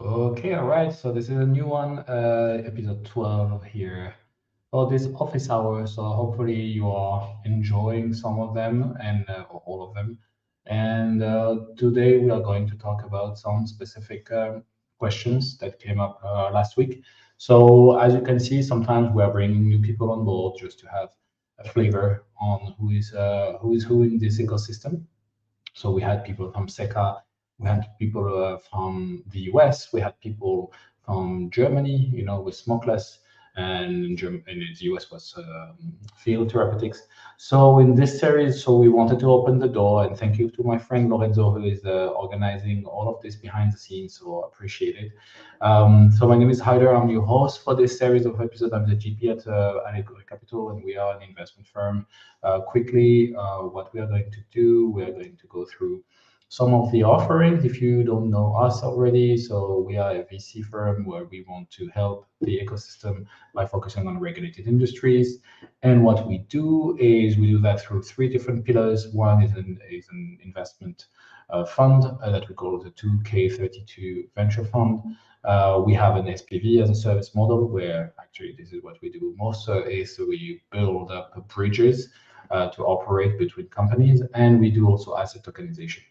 Okay, all right. So this is a new one, episode 12 here. Well, this office hour, so hopefully you are enjoying some of them and or all of them. And today we are going to talk about some specific questions that came up last week. So as you can see, sometimes we are bringing new people on board just to have a flavor on who is who in this ecosystem. So we had people from SECA, we had people from the US, we had people from Germany, with smokeless, and in the US was field therapeutics. So in this series, so we wanted to open the door, and thank you to my friend Lorenzo, who is organizing all of this behind the scenes. So I appreciate it. So my name is Hyder. I'm your host for this series of episodes. I'm the GP at Allegory Capital, and we are an investment firm. Quickly, what we are going to do, we are going to go through some of the offerings if you don't know us already. So we are a VC firm where we want to help the ecosystem by focusing on regulated industries. And what we do is we do that through three different pillars. One is an investment fund that we call the 2K32 Venture Fund. We have an SPV as a service model where actually this is what we do most is we build up bridges to operate between companies, and we do also asset tokenization.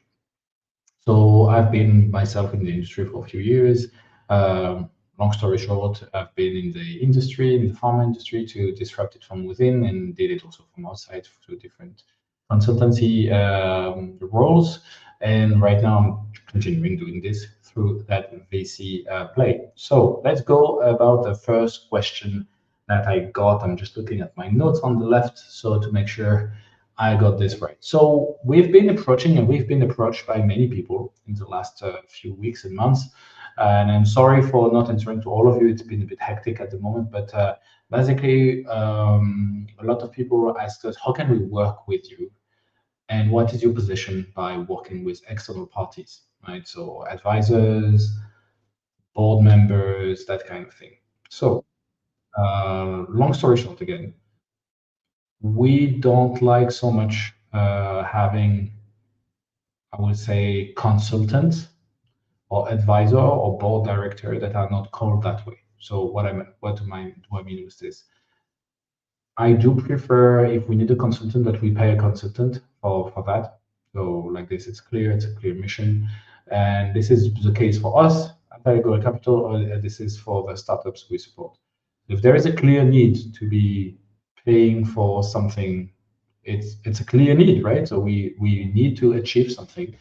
So I've been myself in the industry for a few years. Long story short, I've been in the industry, in the pharma industry, to disrupt it from within, and did it also from outside through different consultancy roles. And right now, I'm continuing doing this through that VC play. So let's go about the first question that I got. I'm just looking at my notes on the left, so to make sure I got this right. So we've been approaching, and we've been approached by many people in the last few weeks and months. And I'm sorry for not answering to all of you. It's been a bit hectic at the moment, but basically, a lot of people ask us, how can we work with you? And what is your position by working with external parties, right? So advisors, board members, that kind of thing. So long story short, again, we don't like so much having, I would say, consultants or advisor or board director that are not called that way. So what do I mean with this? I do prefer, if we need a consultant, that we pay a consultant for that. So like this, it's a clear mission. And this is the case for us at Allegory Capital, or this is for the startups we support. If there is a clear need to be paying for something, it's a clear need, right? So we need to achieve something,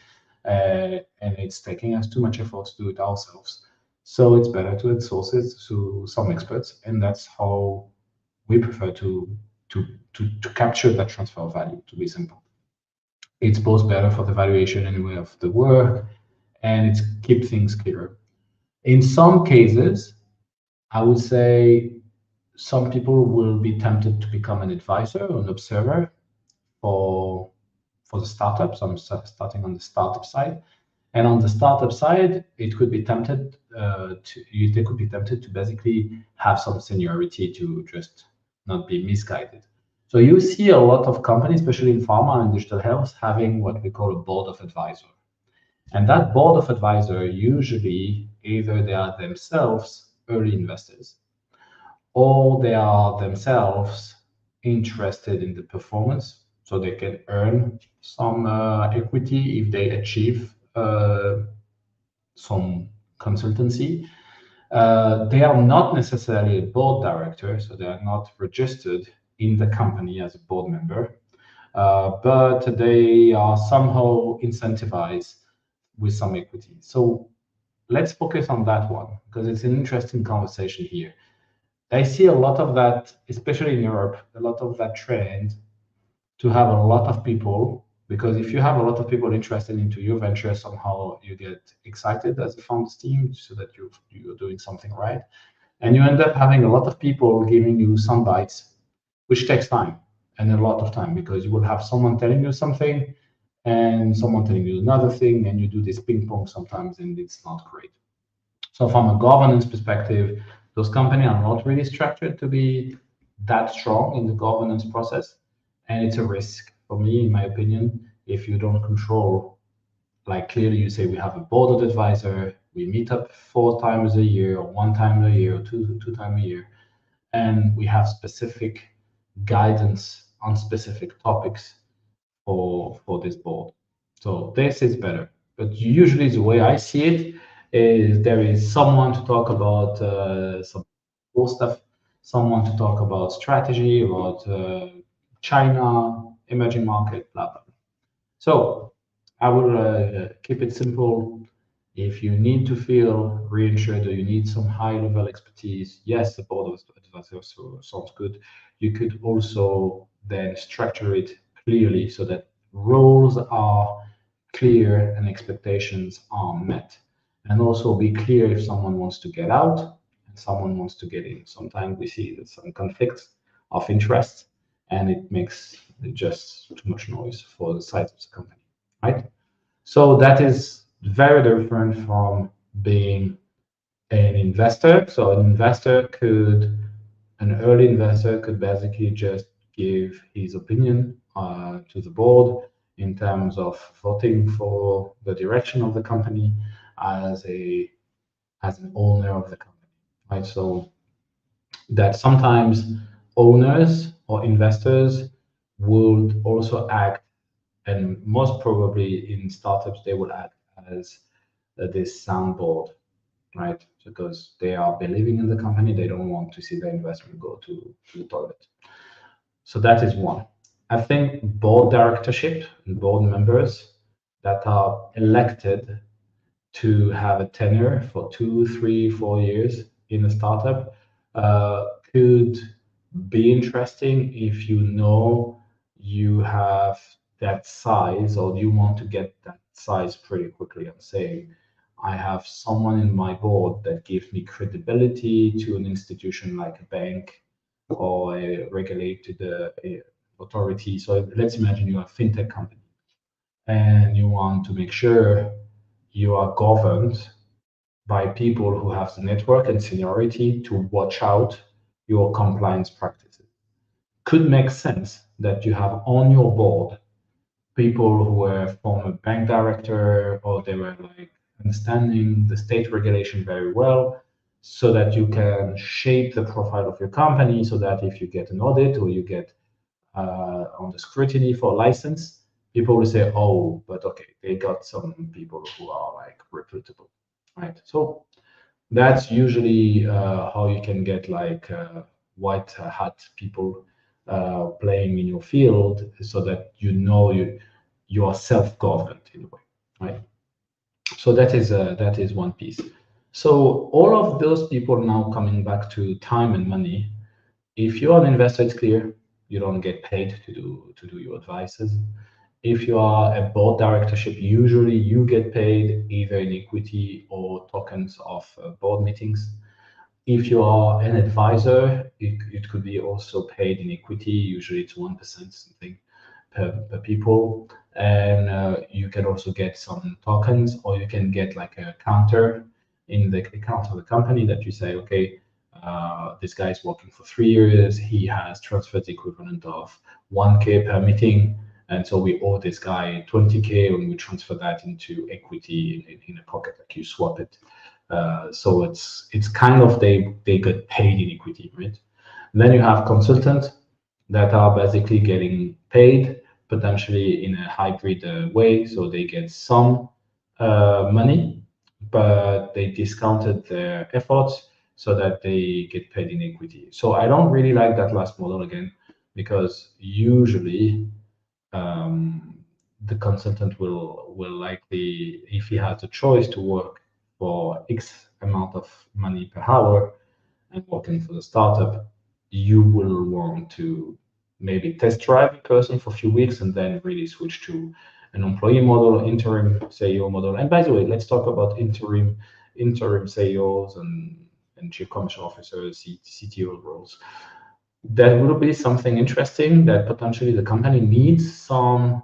and it's taking us too much effort to do it ourselves. So it's better to outsource it to some experts, and that's how we prefer to capture that transfer of value. To be simple, it's both better for the valuation anyway of the work, and it's keep things clearer. In some cases, I would say some people will be tempted to become an advisor or an observer for for the startups. I'm starting on the startup side, and on the startup side, it could be tempted they could be tempted to basically have some seniority to just not be misguided. So you see a lot of companies, especially in pharma and digital health, having what we call a board of advisor. And that board of advisor usually either they are themselves early investors or they are themselves interested in the performance, so they can earn some equity if they achieve some consultancy. They are not necessarily a board director, so they are not registered in the company as a board member, but they are somehow incentivized with some equity. So let's focus on that one because it's an interesting conversation here. I see a lot of that, especially in Europe, a lot of that trend to have a lot of people, because if you have a lot of people interested into your venture, somehow you get excited as a founders team so that you're doing something right. And you end up having a lot of people giving you some bites, which takes time and a lot of time because you will have someone telling you something and someone telling you another thing, and you do this ping pong sometimes, and it's not great. So from a governance perspective, those companies are not really structured to be that strong in the governance process. And it's a risk for me, in my opinion, if you don't control, like clearly you say we have a board of advisor, We meet up 4 times a year, or 1 time a year, or two times a year, and we have specific guidance on specific topics for this board. So this is better. But usually the way I see it is there is someone to talk about some cool stuff, someone to talk about strategy, about China, emerging market, blah, blah. So I will keep it simple. If you need to feel reassured or you need some high level expertise, yes, the board of advisors sounds good. You could also then structure it clearly so that roles are clear and expectations are met. And also be clear if someone wants to get out and someone wants to get in. Sometimes we see that some conflicts of interest and it makes just too much noise for the size of the company, right? So that is very different from being an investor. So an early investor could basically just give his opinion to the board in terms of voting for the direction of the company as a as an owner of the company, right? So that sometimes owners or investors would also act, and most probably in startups they will act as this soundboard, right? Because they are believing in the company, they don't want to see the investment go to the toilet. So that is one. I think board directorship and board members that are elected to have a tenure for 2, 3, 4 years in a startup could be interesting if you know you have that size or you want to get that size pretty quickly. I'm saying I have someone in my board that gives me credibility to an institution like a bank or a regulated authority. So let's imagine you're a fintech company and you want to make sure you are governed by people who have the network and seniority to watch out your compliance practices. Could make sense that you have on your board people who were former bank director or they were like understanding the state regulation very well so that you can shape the profile of your company so that if you get an audit or you get on the scrutiny for license, people will say, oh, but okay, they got some people who are like reputable, right? So that's usually how you can get like white hat people playing in your field so that you know you are self-governed in a way, right? So that is one piece. So all of those people now coming back to time and money. If you're an investor, it's clear you don't get paid to do your advices. If you are a board directorship, usually you get paid either in equity or tokens of board meetings. If you are an advisor, it could be also paid in equity. Usually it's 1% something per people. And you can also get some tokens, or you can get like a counter in the account of the company that you say, okay, this guy is working for 3 years. He has transferred the equivalent of 1K per meeting. And so we owe this guy 20K and we transfer that into equity in a pocket, like you swap it. So it's kind of they get paid in equity, right? And then you have consultants that are basically getting paid potentially in a hybrid way. So they get some money, but they discounted their efforts so that they get paid in equity. So I don't really like that last model again, because usually the consultant will likely, if he has a choice to work for X amount of money per hour and working for the startup, you will want to maybe test drive a person for a few weeks and then really switch to an employee model, interim CEO model. And by the way, let's talk about interim CEOs and chief commercial officers, CTO roles. That will be something interesting that potentially the company needs some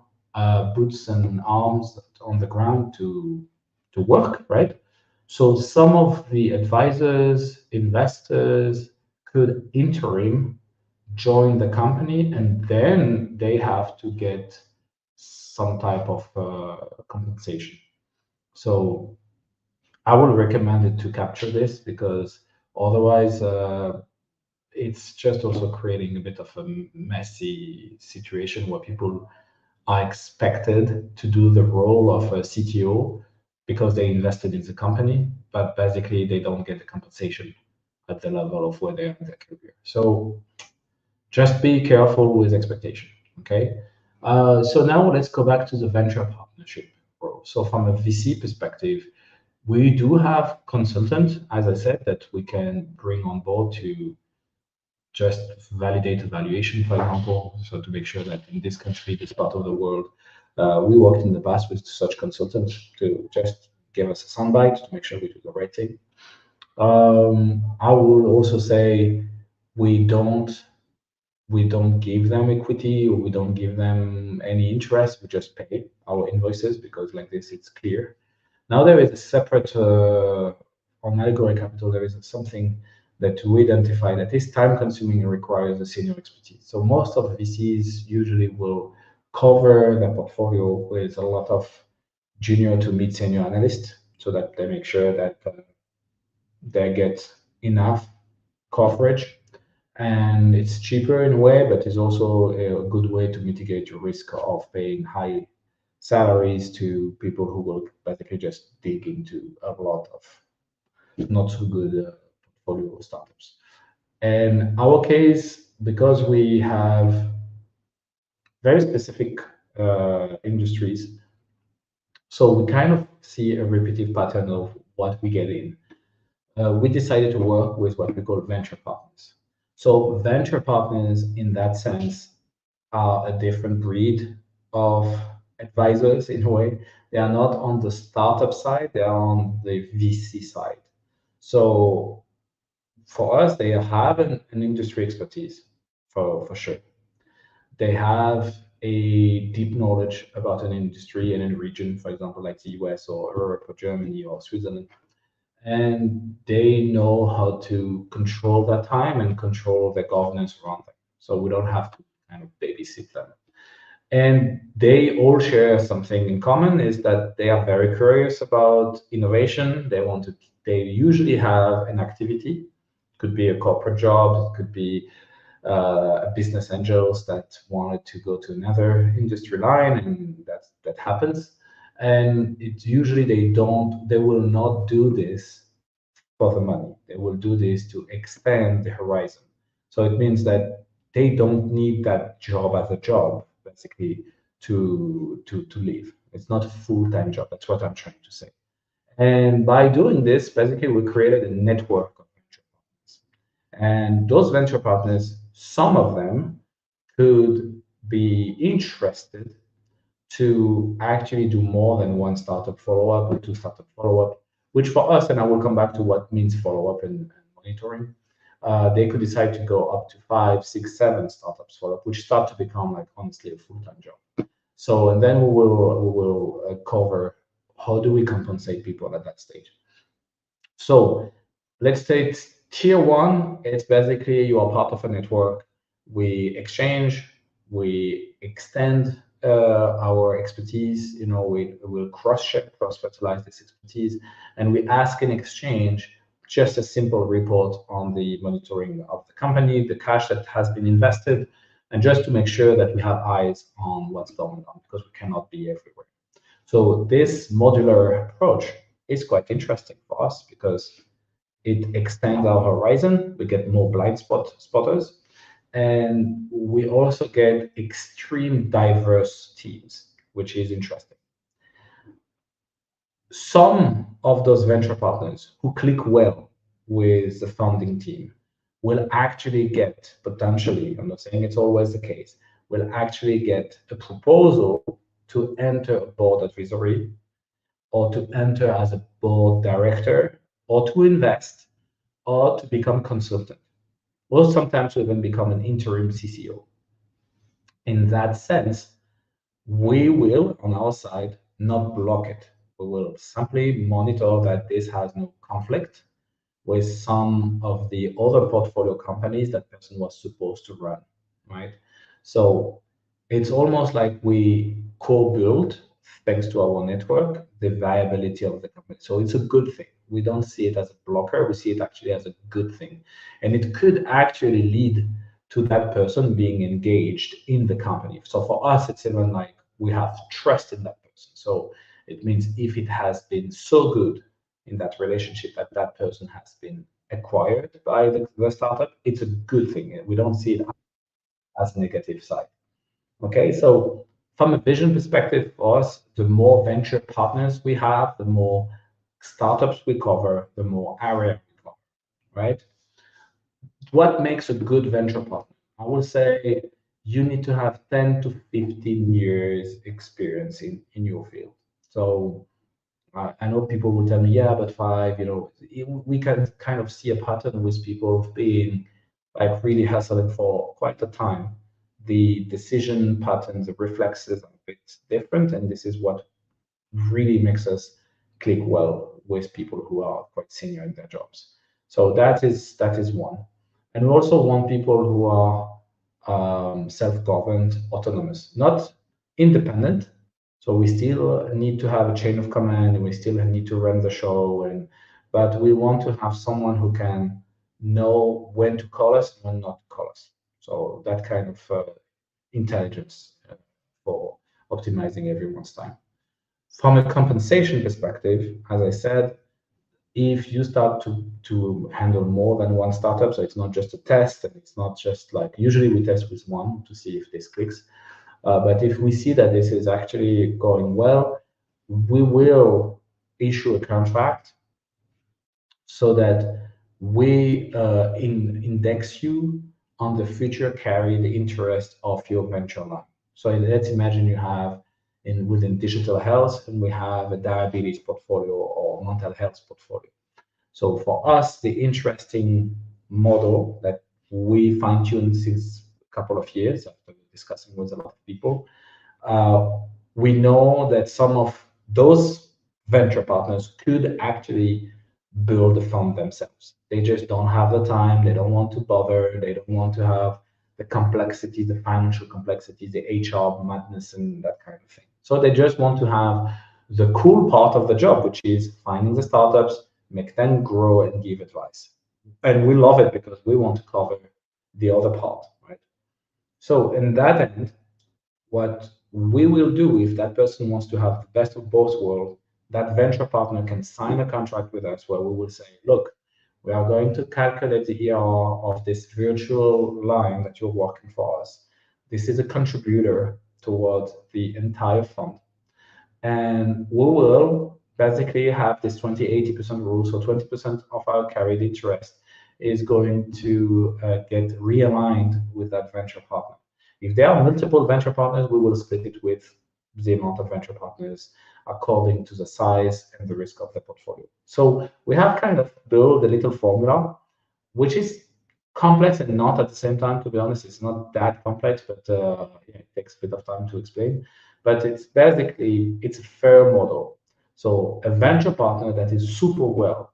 boots and arms on the ground to work, right? So some of the advisors, investors could interim join the company, and then they have to get some type of compensation. So I would recommend it to capture this because otherwise it's just also creating a bit of a messy situation where people are expected to do the role of a CTO because they invested in the company, but basically they don't get the compensation at the level of where they are in their career. So just be careful with expectation. Okay. So now let's go back to the venture partnership role. So from a VC perspective, we do have consultants, as I said, that we can bring on board to just validate evaluation, for example. So to make sure that in this country, this part of the world, we worked in the past with such consultants to just give us a soundbite to make sure we do the right thing. I would also say we don't we don't give them equity or we don't give them any interest. We just pay our invoices because like this, it's clear. Now there is a separate on Allegory Capital. There is something that we identify that is time consuming and requires a senior expertise. So most of the VCs usually will cover their portfolio with a lot of junior to mid senior analysts so that they make sure that they get enough coverage, and it's cheaper in a way, but it's also a good way to mitigate your risk of paying high salaries to people who will basically just dig into a lot of not so good portfolio startups. In our case, because we have very specific industries, so we kind of see a repetitive pattern of what we get in. We decided to work with what we call venture partners. So venture partners, in that sense, are a different breed of advisors in a way. They are not on the startup side; they are on the VC side. So for us, they have an industry expertise for sure. They have a deep knowledge about an industry and a region, for example, like the US or Europe or Germany or Switzerland, and they know how to control their time and control the governance around them. So we don't have to kind of babysit them. And they all share something in common is that they are very curious about innovation. They usually have an activity. It could be a corporate job, it could be a business angels that wanted to go to another industry line, and that happens. And it's usually they will not do this for the money. They will do this to expand the horizon. So it means that they don't need that job as a job, basically, to live. It's not a full-time job. That's what I'm trying to say. And by doing this, basically, we created a network of venture partners. And those venture partners, some of them could be interested to actually do more than one startup follow-up or two startup follow-up, which for us, and I will come back to what means follow-up and monitoring, they could decide to go up to 5, 6, 7 startups follow-up, which start to become like honestly a full-time job. So, and then we will cover how do we compensate people at that stage. So let's take tier one. It's basically you are part of a network. We exchange, we extend our expertise. We will cross-check, cross-fertilize this expertise, and we ask in exchange just a simple report on the monitoring of the company, the cash that has been invested, and just to make sure that we have eyes on what's going on because we cannot be everywhere. So this modular approach is quite interesting for us because it extends our horizon. We get more blind spotters, and we also get extreme diverse teams, which is interesting. Some of those venture partners who click well with the founding team will actually get potentially, I'm not saying it's always the case, will actually get a proposal to enter a board advisory or to enter as a board director or to invest or to become consultant or sometimes to even become an interim CCO. In that sense, we will, on our side, not block it. We will simply monitor that this has no conflict with some of the other portfolio companies that person was supposed to run, right? So it's almost like we co-build, thanks to our network, the viability of the company. So it's a good thing. we don't see it as a blocker. We see it actually as a good thing, and it could actually lead to that person being engaged in the company. So for us, it's even like we have trust in that person. So it means if it has been so good in that relationship that that person has been acquired by the startup, it's a good thing. We don't see it as a negative side. Okay, so from a vision perspective for us, the more venture partners we have, the more startups we cover, the more area we cover, right? What makes a good venture partner? I would say you need to have 10 to 15 years experience in your field. So I know people will tell me, yeah, but five, we can kind of see a pattern with people being like really hustling for quite a time. The decision patterns, the reflexes are a bit different, and this is what really makes us click well with people who are quite senior in their jobs. So that is one. And we also want people who are self-governed, autonomous, not independent. So we still need to have a chain of command, and we still need to run the show, but we want to have someone who can know when to call us and when not to call us. So that kind of intelligence for optimizing everyone's time. From a compensation perspective, as I said, if you start to handle more than one startup, so it's not just a test, and it's not just like usually we test with one to see if this clicks. But if we see that this is actually going well, we will issue a contract so that we index you on the future carried interest of your venture line. So let's imagine you have within digital health, and we have a diabetes portfolio or mental health portfolio. So for us, the interesting model that we fine-tuned since a couple of years after discussing with a lot of people, uh, we know that some of those venture partners could actually build the fund themselves. They just don't have the time. They don't want to bother. They don't want to have the complexity, the financial complexity, the HR madness, and that kind of thing. So they just want to have the cool part of the job, which is finding the startups, make them grow, and give advice. And we love it because we want to cover the other part, right? So in that end, what we will do if that person wants to have the best of both worlds, that venture partner can sign a contract with us where we will say, look, we are going to calculate the ERR of this virtual line that you're working for us. This is a contributor towards the entire fund. And we will basically have this 20-80% rule. So 20% of our carried interest is going to get realigned with that venture partner. If there are multiple venture partners, we will split it with the amount of venture partners according to the size and the risk of the portfolio. So we have kind of built a little formula, which is complex and not at the same time. To be honest, it's not that complex, but yeah, it takes a bit of time to explain. But it's basically it's a fair model. So a venture partner that is super well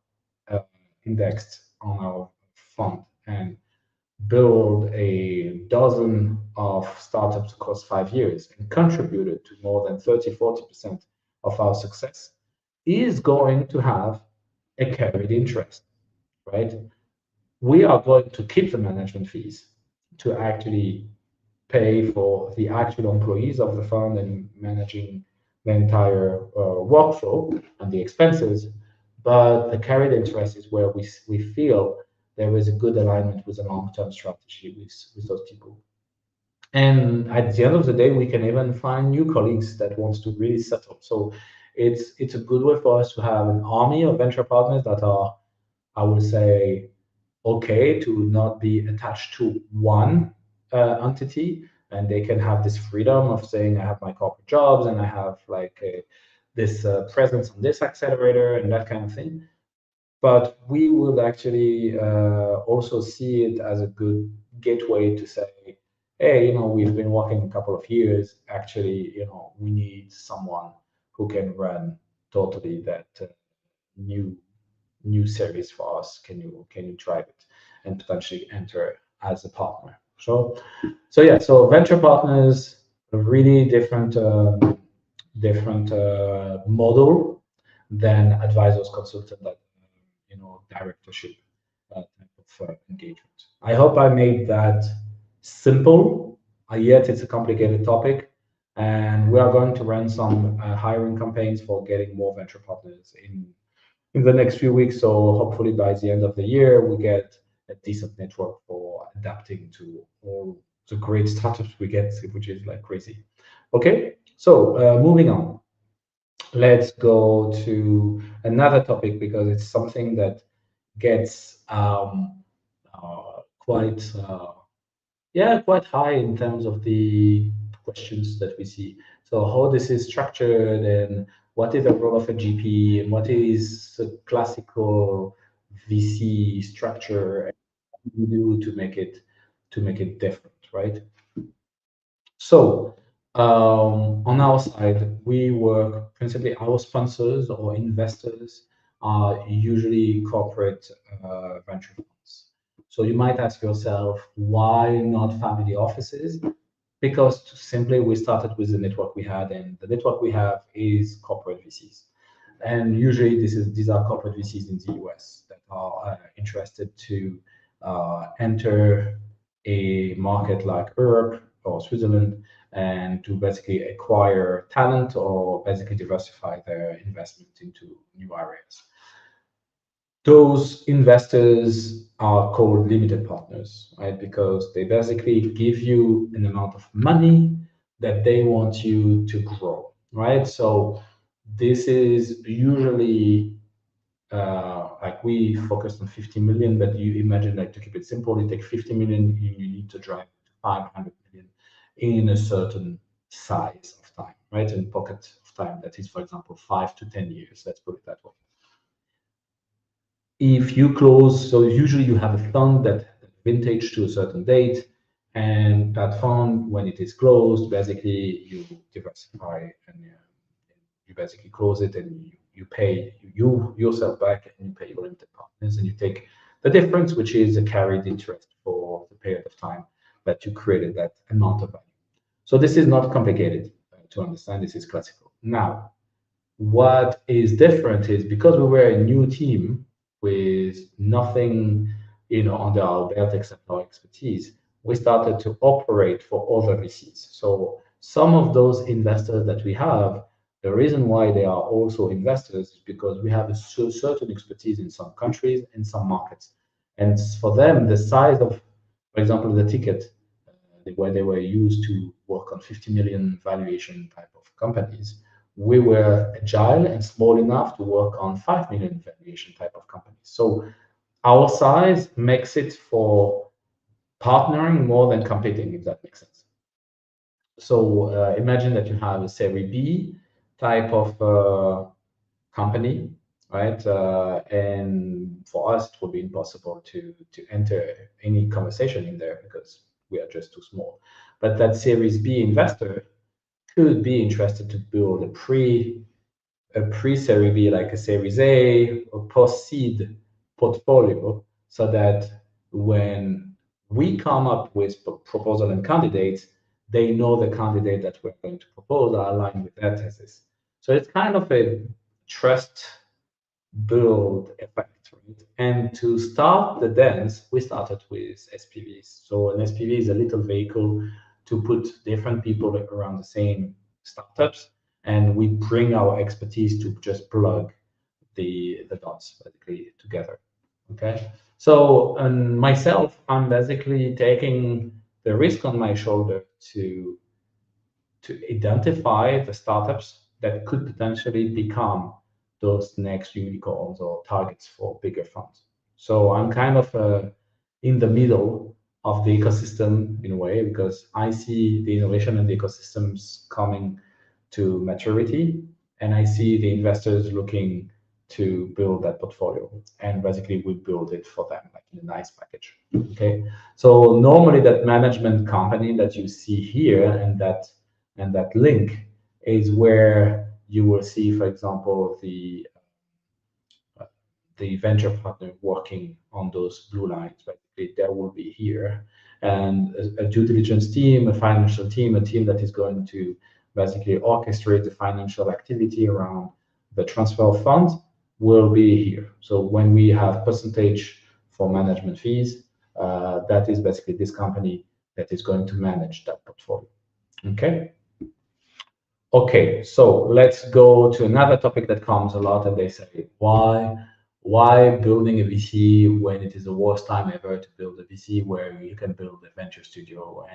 uh, indexed on our fund and build a dozen of startups across 5 years and contributed to more than 30-40% of our success is going to have a carried interest, right? We are going to keep the management fees to actually pay for the actual employees of the fund and managing the entire workflow and the expenses. But the carried interest is where we feel there is a good alignment with a long-term strategy with those people. And at the end of the day, we can even find new colleagues that wants to really settle. So it's a good way for us to have an army of venture partners that are, I would say, okay to not be attached to one entity, and they can have this freedom of saying, I have my corporate jobs and I have like this presence on this accelerator and that kind of thing. But we would actually also see it as a good gateway to say, hey, we've been working a couple of years. Actually, we need someone who can run totally that new service for us. Can you drive it and potentially enter as a partner? So yeah, so venture partners, a really different model than advisors consultant that directorship type of engagement. I hope I made that simple, yet it's a complicated topic. And we are going to run some hiring campaigns for getting more venture partners in the next few weeks. So hopefully by the end of the year, we get a decent network for adapting to all the great startups we get, which is like crazy. Okay, so moving on. Let's go to another topic because it's something that gets quite quite high in terms of the questions that we see. So how this is structured and what is the role of a GP and what is a classical VC structure and what do we do to make it different, right? So on our side, we work principally our sponsors or investors are usually corporate venture funds. So you might ask yourself, why not family offices? Because simply we started with the network we had, and the network we have is corporate VCs. And usually these are corporate VCs in the US that are interested to enter a market like Europe or Switzerland and to basically acquire talent or basically diversify their investment into new areas. Those investors are called limited partners, right? Because they basically give you an amount of money that they want you to grow, right? So this is usually like we focused on 50 million, but you imagine, like, to keep it simple, you take 50 million, you need to drive to 500 million in a certain size of time, right? In pocket of time that is, for example, 5 to 10 years. Let's put it that way. If you close, so usually you have a fund that vintage to a certain date, and that fund, when it is closed, basically you diversify and you basically close it and you pay you yourself back and you pay your limited partners and you take the difference, which is a carried interest for the period of time that you created that amount of value. So this is not complicated to understand. This is classical. Now, what is different is because we were a new team with nothing, under our belt except our expertise, we started to operate for other VCs. So some of those investors that we have, the reason why they are also investors is because we have a certain expertise in some countries and some markets. And for them, the size of, for example, the ticket, where they were used to work on 50 million valuation type of companies, we were agile and small enough to work on 5 million valuation type of companies. So our size makes it for partnering more than competing, if that makes sense. So imagine that you have a Series B type of company, right? And for us, it would be impossible to enter any conversation in there because we are just too small. But that Series B investor could be interested to build a pre-Series B, like a Series A or post-seed portfolio, so that when we come up with proposal and candidates, they know the candidate that we're going to propose are aligned with their thesis. So it's kind of a trust build effect, right? And to start the dance, we started with SPVs. So an SPV is a little vehicle to put different people around the same startups, and we bring our expertise to just plug the dots basically together. Okay. So, and myself, I'm basically taking the risk on my shoulder to identify the startups that could potentially become those next unicorns or targets for bigger funds. So I'm kind of in the middle of the ecosystem in a way, because I see the innovation and the ecosystems coming to maturity, and I see the investors looking to build that portfolio, and basically we build it for them, like in a nice package. Okay, so normally that management company that you see here and that link is where you will see, for example, the venture partner working on those blue lines. Basically, there will be here, and a due diligence team, a financial team, a team that is going to basically orchestrate the financial activity around the transfer of funds will be here. So when we have percentage for management fees, that is basically this company that is going to manage that portfolio. Okay. Okay, so let's go to another topic that comes a lot, and they say, why building a VC when it is the worst time ever to build a VC where you can build a venture studio?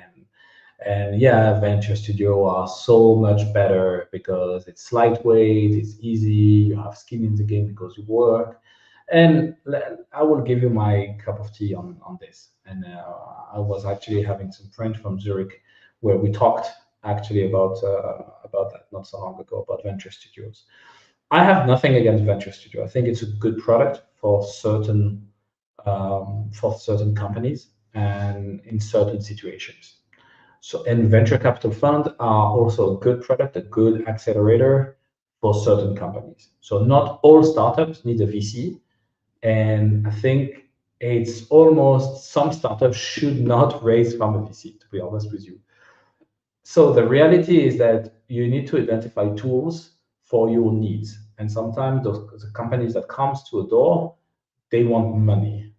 And yeah, venture studio are so much better because it's lightweight, it's easy, you have skin in the game because you work. And I will give you my cup of tea on this. And I was actually having some friends from Zurich where we talked actually about that not so long ago, about venture studios. I have nothing against venture studio. I think it's a good product for certain companies and in certain situations. So, and venture capital fund are also a good product, a good accelerator for certain companies. So not all startups need a VC, and I think it's almost some startups should not raise from a VC, to be honest with you. So the reality is that you need to identify tools for your needs. And sometimes the companies that comes to a door, they want money.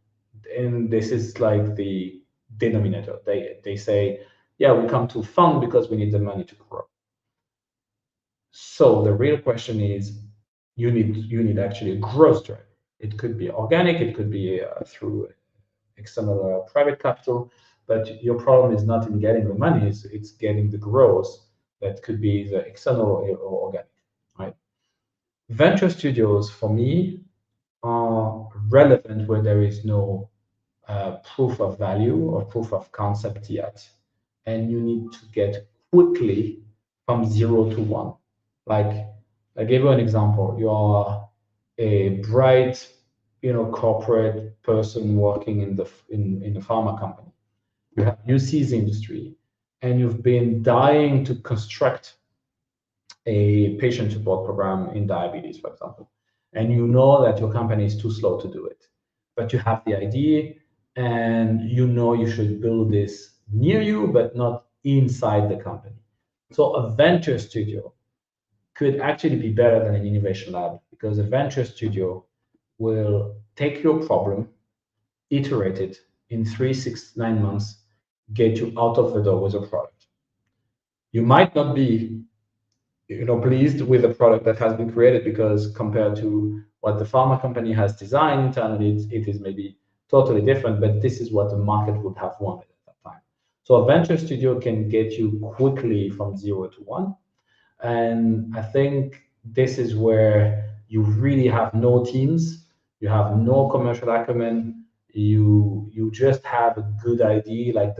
And this is like the denominator. They say, yeah, we come to fund because we need the money to grow. So the real question is, you need actually a growth driver. It could be organic, it could be through external private capital, but your problem is not in getting the money, it's getting the growth that could be the external or organic, right? Venture studios, for me, are relevant where there is no proof of value or proof of concept yet, and you need to get quickly from 0 to 1. Like, I gave you an example. You are a bright, corporate person working in a pharma company. You see the industry, and you've been dying to construct a patient support program in diabetes, for example, and you know that your company is too slow to do it, but you have the idea, and you should build this near you, but not inside the company. So a venture studio could actually be better than an innovation lab, because a venture studio will take your problem, iterate it in 3, 6, 9 months, get you out of the door with a product. You might not be pleased with the product that has been created, because compared to what the pharma company has designed internally, it is maybe totally different, but this is what the market would have wanted at that time. So a venture studio can get you quickly from 0 to 1. And I think this is where you really have no teams, you have no commercial acumen, you just have a good idea, like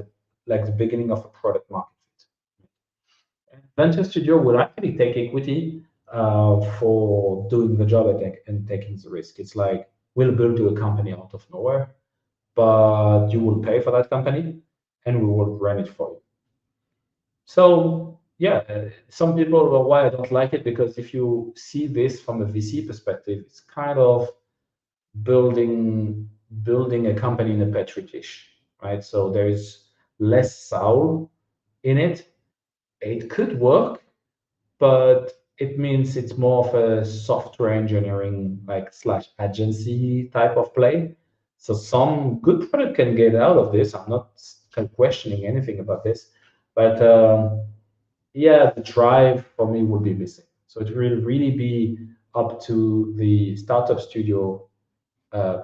the beginning of a product market fit. Venture studio will actually take equity for doing the job and taking the risk. It's like, we'll build you a company out of nowhere, but you will pay for that company, and we will run it for you. So yeah, some people will, why I don't like it, because if you see this from a VC perspective, it's kind of building a company in a petri dish, right? So there's less soul in it. It could work, but it means it's more of a software engineering like / agency type of play. So some good product can get out of this. I'm not questioning anything about this, but yeah, the drive for me would be missing. So it will really be up to the startup studio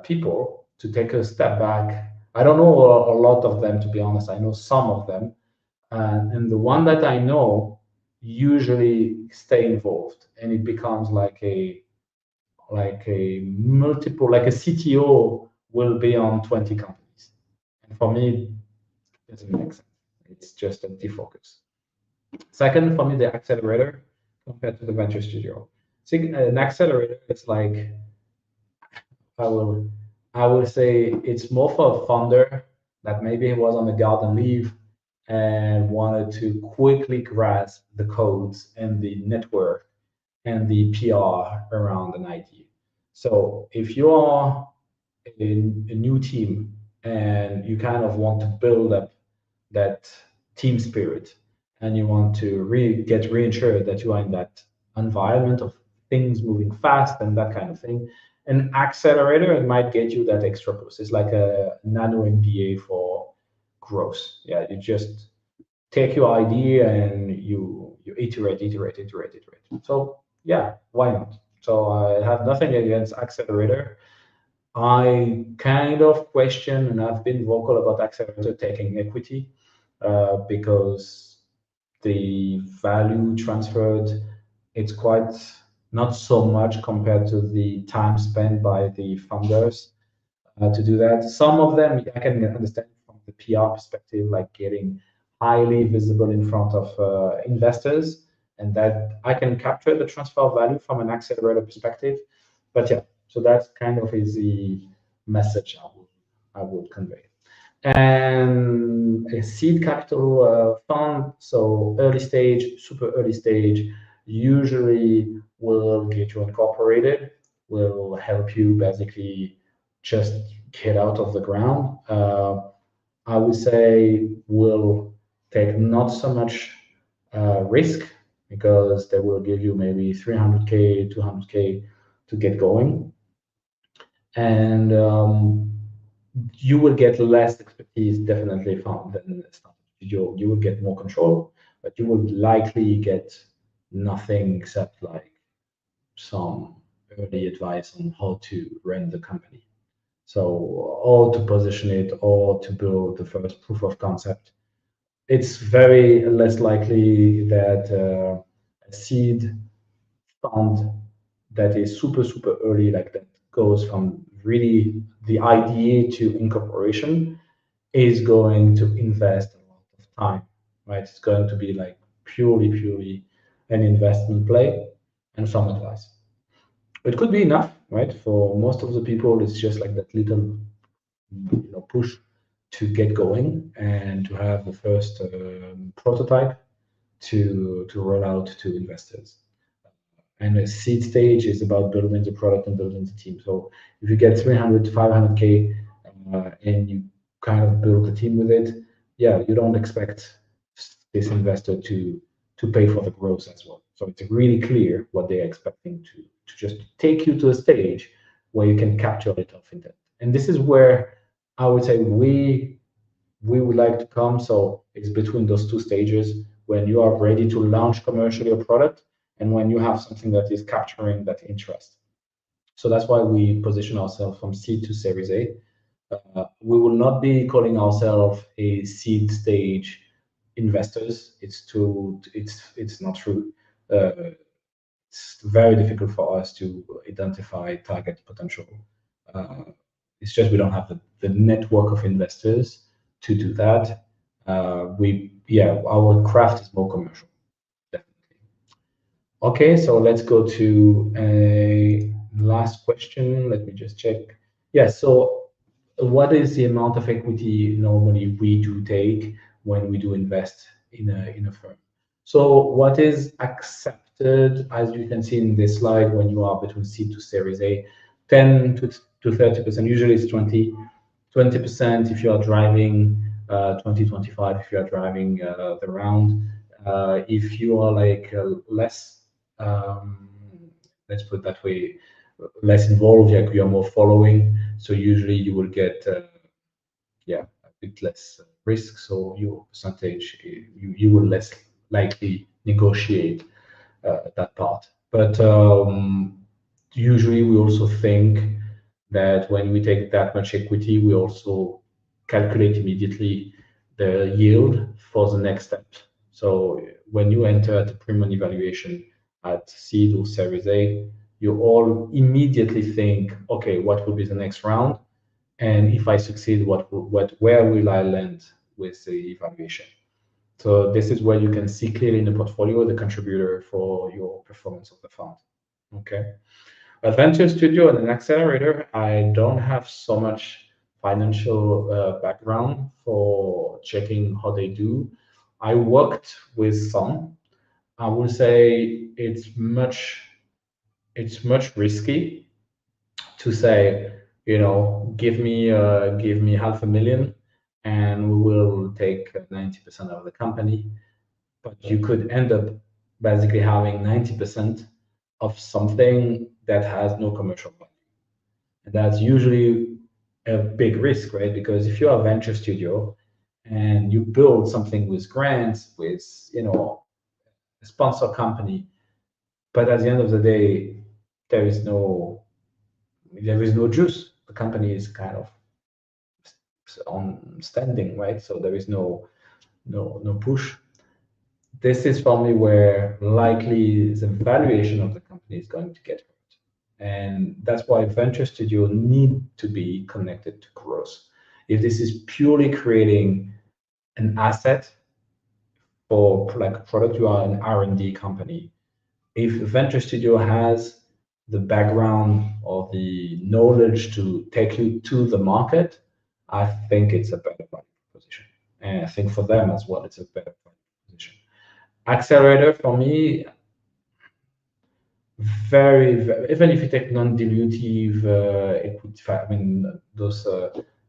people to take a step back. I don't know a lot of them, to be honest. I know some of them, and the one that I know usually stay involved, and it becomes like a multiple, like a CTO will be on 20 companies, and for me, it doesn't make sense. It's just a defocus. Second, for me, the accelerator compared to the venture studio. So an accelerator is like, I will say it's more for a founder that maybe was on a garden leave and wanted to quickly grasp the codes and the network and the PR around an idea. So if you are a new team and you kind of want to build up that team spirit, and you want to get reassured that you are in that environment of things moving fast and that kind of thing, An accelerator, it might get you that extra boost. It's like a nano MBA for growth. Yeah, you just take your idea and you iterate. So yeah, why not? So I have nothing against accelerator. I kind of question, and I've been vocal about accelerator taking equity because the value transferred, it's quite not so much compared to the time spent by the founders to do that. Some of them I can understand from the PR perspective, like getting highly visible in front of investors, and that I can capture the transfer value from an accelerator perspective. But yeah, so that kind of is the message I would convey. And a seed capital fund, so early stage, super early stage, usually will get you incorporated, will help you basically just get out of the ground. I would say will take not so much risk because they will give you maybe 300K, 200K to get going. And you will get less expertise definitely from than startup. You will get more control, but you will likely get nothing except like some early advice on how to run the company. So, or to position it, or to build the first proof of concept. It's very less likely that a seed fund that is super early, like that goes from really the idea to incorporation, is going to invest a lot of time, right? It's going to be like purely an investment play and some advice. It could be enough, right? For most of the people, it's just like that little, push to get going and to have the first prototype to roll out to investors. And a seed stage is about building the product and building the team. So if you get 300 to 500K and you kind of build the team with it, yeah, you don't expect this investor to pay for the growth as well. So it's really clear what they're expecting to just take you to a stage where you can capture a little of intent. And this is where I would say we would like to come. So it's between those two stages when you are ready to launch commercially a product and when you have something that is capturing that interest. So that's why we position ourselves from seed to Series A. We will not be calling ourselves a seed stage investors. It's not true. It's very difficult for us to identify target potential. It's just we don't have the network of investors to do that. Our craft is more commercial, definitely. Okay, so let's go to a last question. Let me just check. Yeah, so what is the amount of equity normally we do take when we do invest in a firm? So what is accepted, as you can see in this slide, when you are between seed to Series A, 10 to 30%, usually it's 20% if you are driving 20-25 if you are driving the round. If you are like less, let's put it that way, less involved, like you are more following, so usually you will get a bit less risk, so your percentage, you will less likely negotiate that part. But usually we also think that when we take that much equity, we also calculate immediately the yield for the next step. So when you enter at the pre-money valuation at seed or Series A, you all immediately think, okay, what will be the next round? And if I succeed, where will I land with the evaluation? So this is where you can see clearly in the portfolio the contributor for your performance of the fund. Okay. Adventure Studio and an accelerator, I don't have so much financial background for checking how they do. I worked with some. I would say it's much risky to say, give me $500,000 and we will take 90% of the company, but you could end up basically having 90% of something that has no commercial value. And that's usually a big risk, right? Because if you're a venture studio and you build something with grants, with a sponsor company, but at the end of the day, there is no juice. The company is kind of on standing, right? So there is no push. This is for me where likely the valuation of the company is going to get hurt. And that's why venture studio need to be connected to growth. If this is purely creating an asset for like a product, you are an R&D company. If a venture studio has the background or the knowledge to take you to the market, I think it's a better value proposition. And I think for them as well, it's a better value proposition. Accelerator for me, very, even if you take non-dilutive equity, I mean those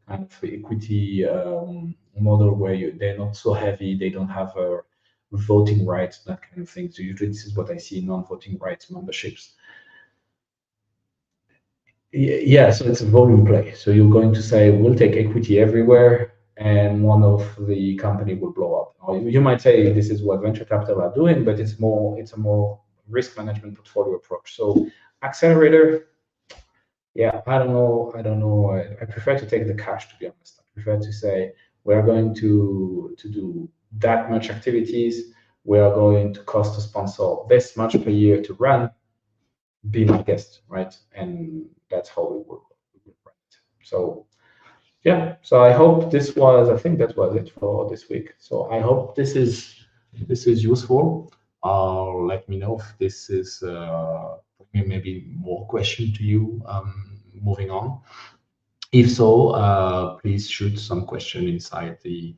kind of equity model where they're not so heavy, they don't have voting rights, that kind of thing. So usually this is what I see in non-voting rights memberships. Yeah, so it's a volume play. So you're going to say we'll take equity everywhere, and one of the company will blow up. Or you might say this is what venture capital are doing, but it's a more risk management portfolio approach. So accelerator, yeah, I don't know. I prefer to take the cash, to be honest. I prefer to say we are going to do that much activities. We are going to cost a sponsor this much per year to run. Be my guest, right? And that's how we will run it. So yeah, so I hope I think that was it for this week. So I hope this is useful. Let me know if this is maybe more question to you moving on. If so, please shoot some question inside the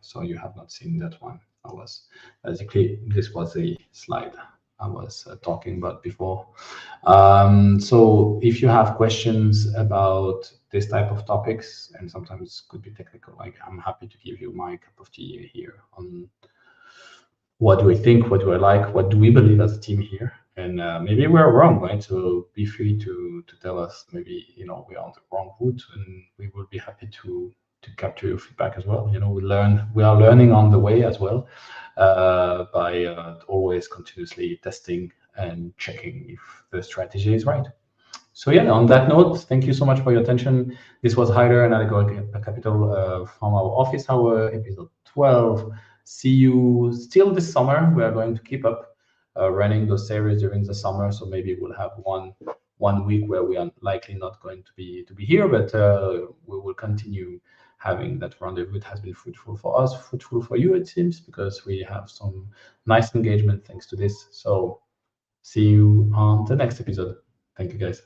so you have not seen that one. I was basically, this was a slide I was talking about before. So if you have questions about this type of topics, and sometimes it could be technical, like I'm happy to give you my cup of tea here on what do we think, what do I like, what do we believe as a team here, and maybe we're wrong, right? So be free to tell us maybe we're on the wrong route, and we will be happy to capture your feedback as well. We are learning on the way as well, by always continuously testing and checking if the strategy is right. So yeah, on that note, thank you so much for your attention. This was Hyder and Allegory Capital from our office hour, episode 12. See you still this summer. We are going to keep up running those series during the summer. So maybe we'll have one week where we are likely not going to be here, but we will continue having that rendezvous. It has been fruitful for us, fruitful for you, it seems, because we have some nice engagement thanks to this. So see you on the next episode. Thank you, guys.